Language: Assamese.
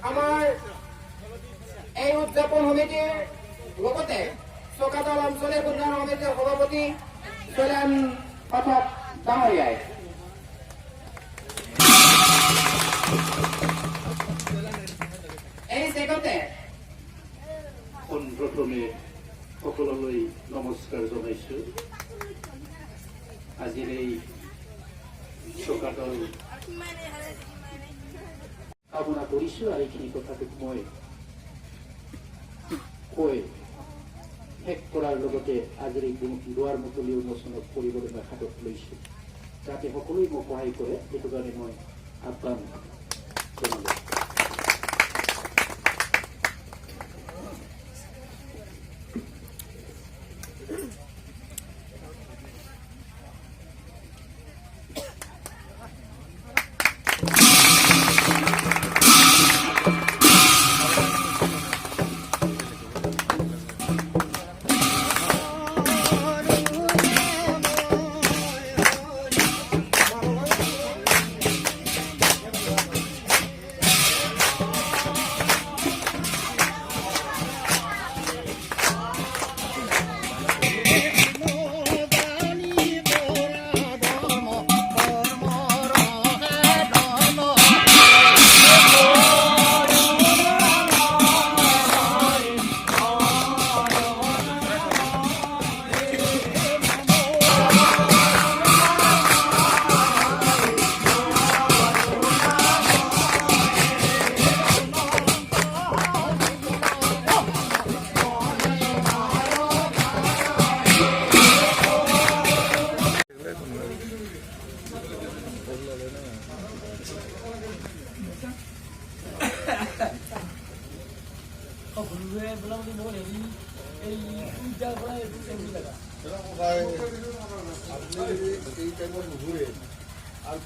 আমাৰ এই উদযাপন সমিতিৰ লগতে চকাদল আঞ্চলিক উন্নয়ন সমিতিৰ সভাপতি চৈলান পাঠক ডাঙৰীয়াই এই চেগতে প্ৰথমে সকলোলৈ নমস্কাৰ জনাইছো। আজিৰ এই চকাদল কামনা কৰিছো আৰু এইখিনি কথাটোক মই কৈ শেষ কৰাৰ লগতে আজিৰ এই দুৱাৰ মুকলি উন্মোচনত কৰিবলৈ মই হাতত লৈছো, যাতে সকলোৱে মোক সহায় কৰে। সেইটো কাৰণে মই আহ্বান জনালো। আৰ